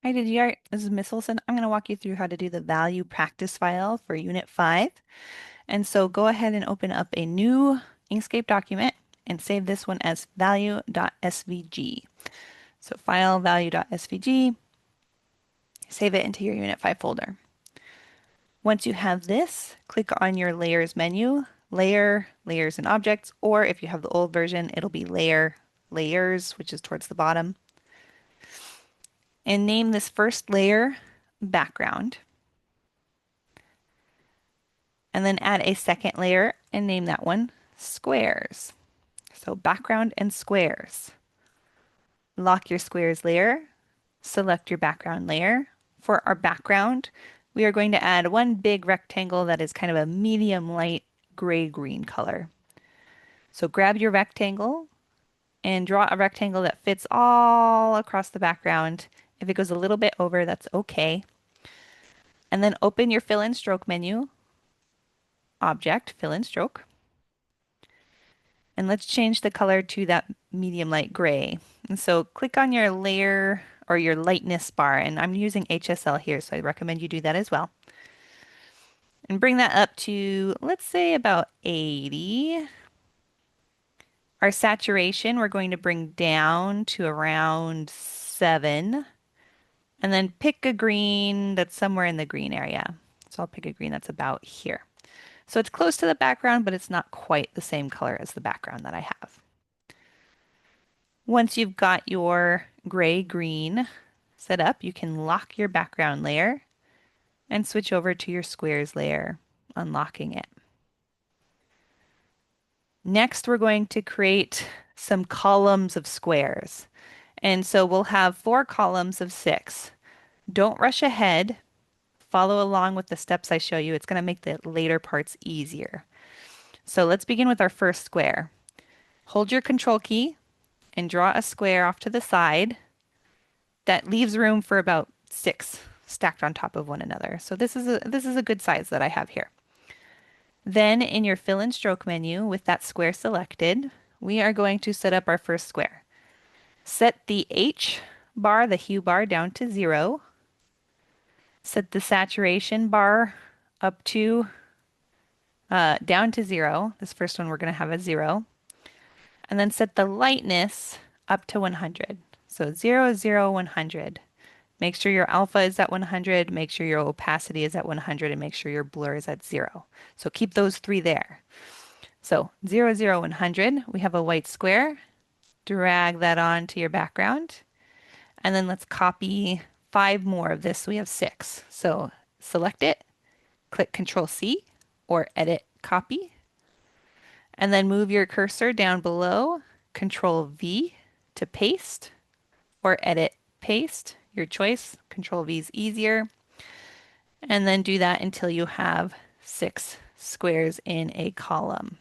Hi, DGR. This is Miss Olson. I'm going to walk you through how to do the value practice file for Unit 5. And so go ahead and open up a new Inkscape document and save this one as value.svg. So file value.svg, save it into your Unit 5 folder. Once you have this, click on your Layers menu, Layer, Layers and Objects, or if you have the old version, it'll be Layer, Layers, which is towards the bottom. And name this first layer Background. And then add a second layer and name that one Squares. So background and squares. Lock your squares layer, select your background layer. For our background, we are going to add one big rectangle that is kind of a medium light gray-green color. So grab your rectangle and draw a rectangle that fits all across the background. If it goes a little bit over, that's okay. And then open your fill and stroke menu, Object, Fill and Stroke. And let's change the color to that medium light gray. And so click on your layer or your lightness bar, and I'm using HSL here, so I recommend you do that as well. And bring that up to, let's say, about 80. Our saturation, we're going to bring down to around 7. And then pick a green that's somewhere in the green area. So I'll pick a green that's about here. So it's close to the background, but it's not quite the same color as the background that I have. Once you've got your gray-green set up, you can lock your background layer and switch over to your squares layer, unlocking it. Next, we're going to create some columns of squares. And so we'll have 4 columns of 6. Don't rush ahead. Follow along with the steps I show you. It's going to make the later parts easier. So let's begin with our first square. Hold your control key and draw a square off to the side that leaves room for about 6 stacked on top of one another. So this is a good size that I have here. Then in your fill and stroke menu with that square selected, we are going to set up our first square. Set the H bar, the hue bar, down to 0. Set the saturation bar up to down to 0. This first one we're going to have a 0. And then set the lightness up to 100. So 0, 0, 100. Make sure your alpha is at 100, make sure your opacity is at 100, and make sure your blur is at 0. So keep those 3 there. So 0, 0, 100, we have a white square. Drag that onto your background. And then let's copy 5 more of this. So we have 6. So select it, click Control C or Edit Copy, and then move your cursor down below, Control V to paste or Edit Paste. Your choice. Control V is easier. And then do that until you have 6 squares in a column.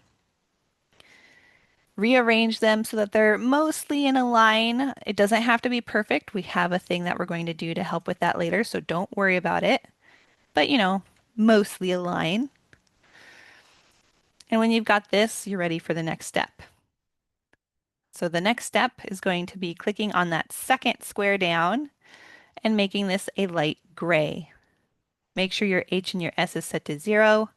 Rearrange them so that they're mostly in a line. It doesn't have to be perfect. We have a thing that we're going to do to help with that later, so don't worry about it. But mostly a line. And when you've got this, you're ready for the next step. So the next step is going to be clicking on that second square down and making this a light gray. Make sure your H and your S is set to 0,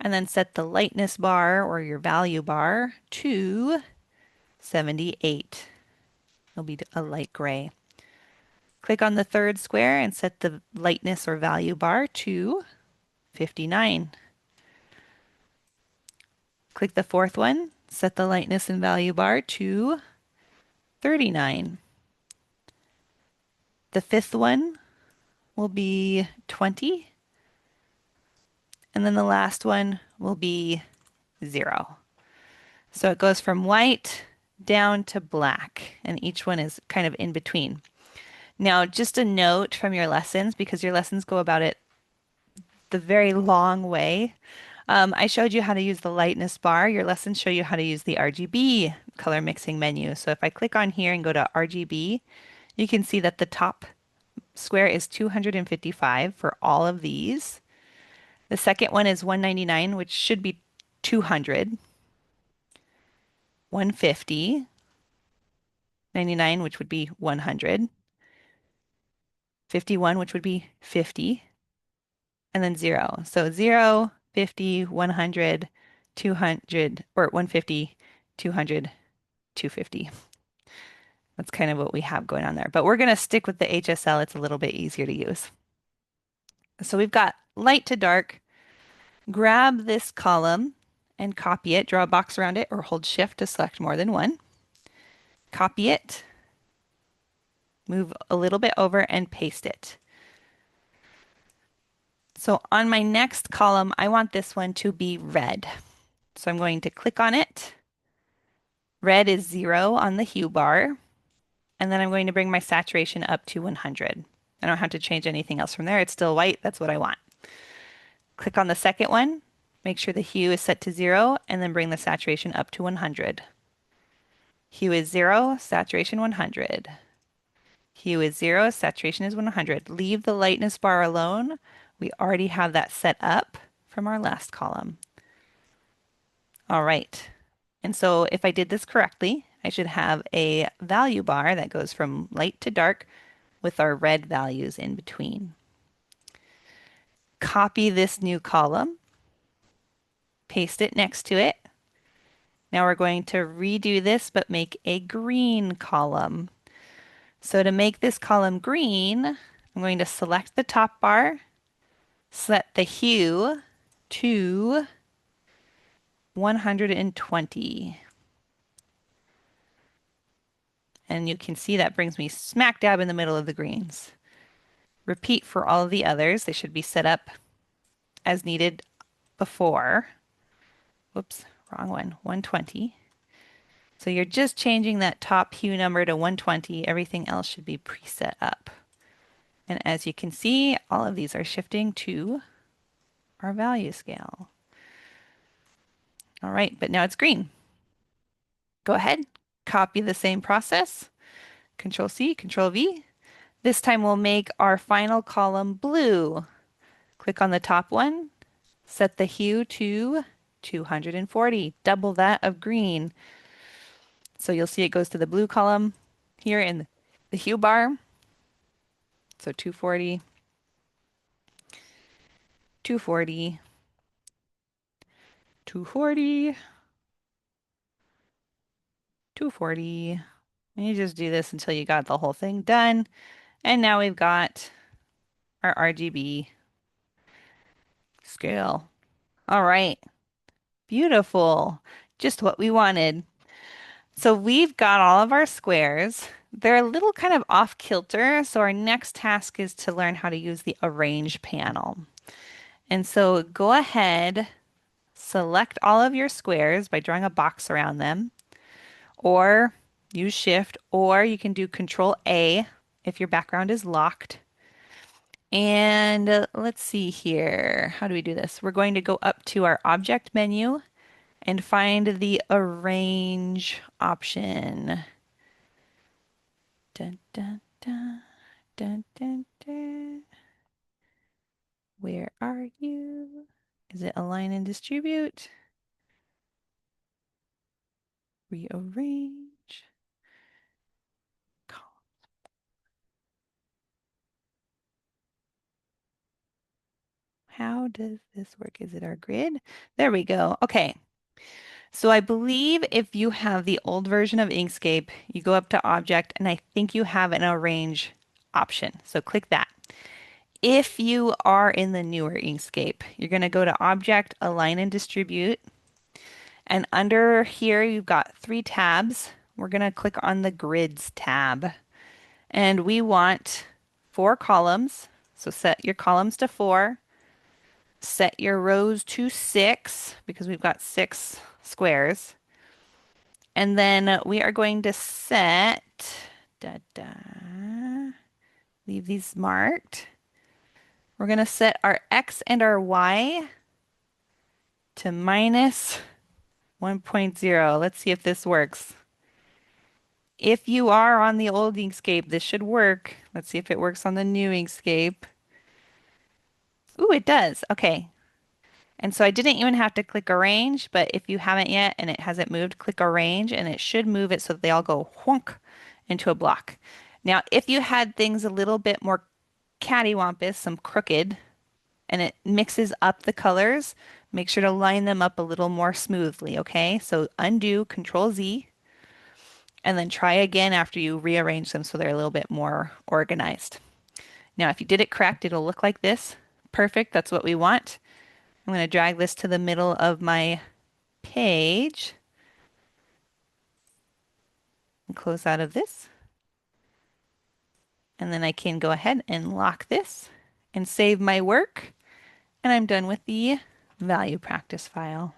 and then set the lightness bar or your value bar to 78. It'll be a light gray. Click on the third square and set the lightness or value bar to 59. Click the fourth one, set the lightness and value bar to 39. The fifth one will be 20. And then the last one will be 0. So it goes from white down to black, and each one is kind of in between. Now, just a note from your lessons, because your lessons go about it the very long way. I showed you how to use the lightness bar. Your lessons show you how to use the RGB color mixing menu. So if I click on here and go to RGB, you can see that the top square is 255 for all of these. The second one is 199, which should be 200. 150, 99, which would be 100. 51, which would be 50, and then 0. So 0, 50, 100, 200, or 150, 200, 250. That's kind of what we have going on there. But we're going to stick with the HSL. It's a little bit easier to use. So we've got light to dark. Grab this column and copy it. Draw a box around it or hold Shift to select more than one. Copy it. Move a little bit over and paste it. So on my next column, I want this one to be red. So I'm going to click on it. Red is 0 on the hue bar. And then I'm going to bring my saturation up to 100. I don't have to change anything else from there. It's still white. That's what I want. Click on the second one. Make sure the hue is set to 0 and then bring the saturation up to 100. Hue is 0, saturation 100. Hue is 0, saturation is 100. Leave the lightness bar alone. We already have that set up from our last column. All right. And so if I did this correctly, I should have a value bar that goes from light to dark with our red values in between. Copy this new column, paste it next to it. Now we're going to redo this, but make a green column. So to make this column green, I'm going to select the top bar, set the hue to 120. And you can see that brings me smack dab in the middle of the greens. Repeat for all of the others. They should be set up as needed before. Whoops, wrong one, 120. So you're just changing that top hue number to 120. Everything else should be preset up. And as you can see, all of these are shifting to our value scale. All right, but now it's green. Go ahead, copy the same process. Control C, Control V. This time we'll make our final column blue. Click on the top one, set the hue to 240, double that of green. So you'll see it goes to the blue column here in the hue bar. So 240, 240, 240, 240. And you just do this until you got the whole thing done. And now we've got our RGB scale. All right. Beautiful. Just what we wanted. So we've got all of our squares. They're a little kind of off kilter. So our next task is to learn how to use the arrange panel. And so go ahead, select all of your squares by drawing a box around them, or use Shift, or you can do Control A if your background is locked. And let's see here. How do we do this? We're going to go up to our object menu and find the arrange option. Dun, dun, dun, dun, dun, dun. Where are you? Is it align and distribute? Rearrange. How does this work? Is it our grid? There we go. Okay. So I believe if you have the old version of Inkscape, you go up to Object, and I think you have an Arrange option. So click that. If you are in the newer Inkscape, you're going to go to Object, Align and Distribute. And under here, you've got 3 tabs. We're going to click on the Grids tab. And we want 4 columns. So set your columns to 4. Set your rows to 6 because we've got 6 squares. And then we are going to set, leave these marked. We're going to set our X and our Y to minus 1.0. Let's see if this works. If you are on the old Inkscape, this should work. Let's see if it works on the new Inkscape. Ooh, it does. Okay. And so I didn't even have to click arrange, but if you haven't yet and it hasn't moved, click arrange and it should move it so that they all go whonk into a block. Now, if you had things a little bit more cattywampus, some crooked, and it mixes up the colors. Make sure to line them up a little more smoothly, okay? So undo, Control Z, and then try again after you rearrange them so they're a little bit more organized. Now, if you did it correct, it'll look like this. Perfect, that's what we want. I'm going to drag this to the middle of my page and close out of this. And then I can go ahead and lock this and save my work. And I'm done with the value practice file.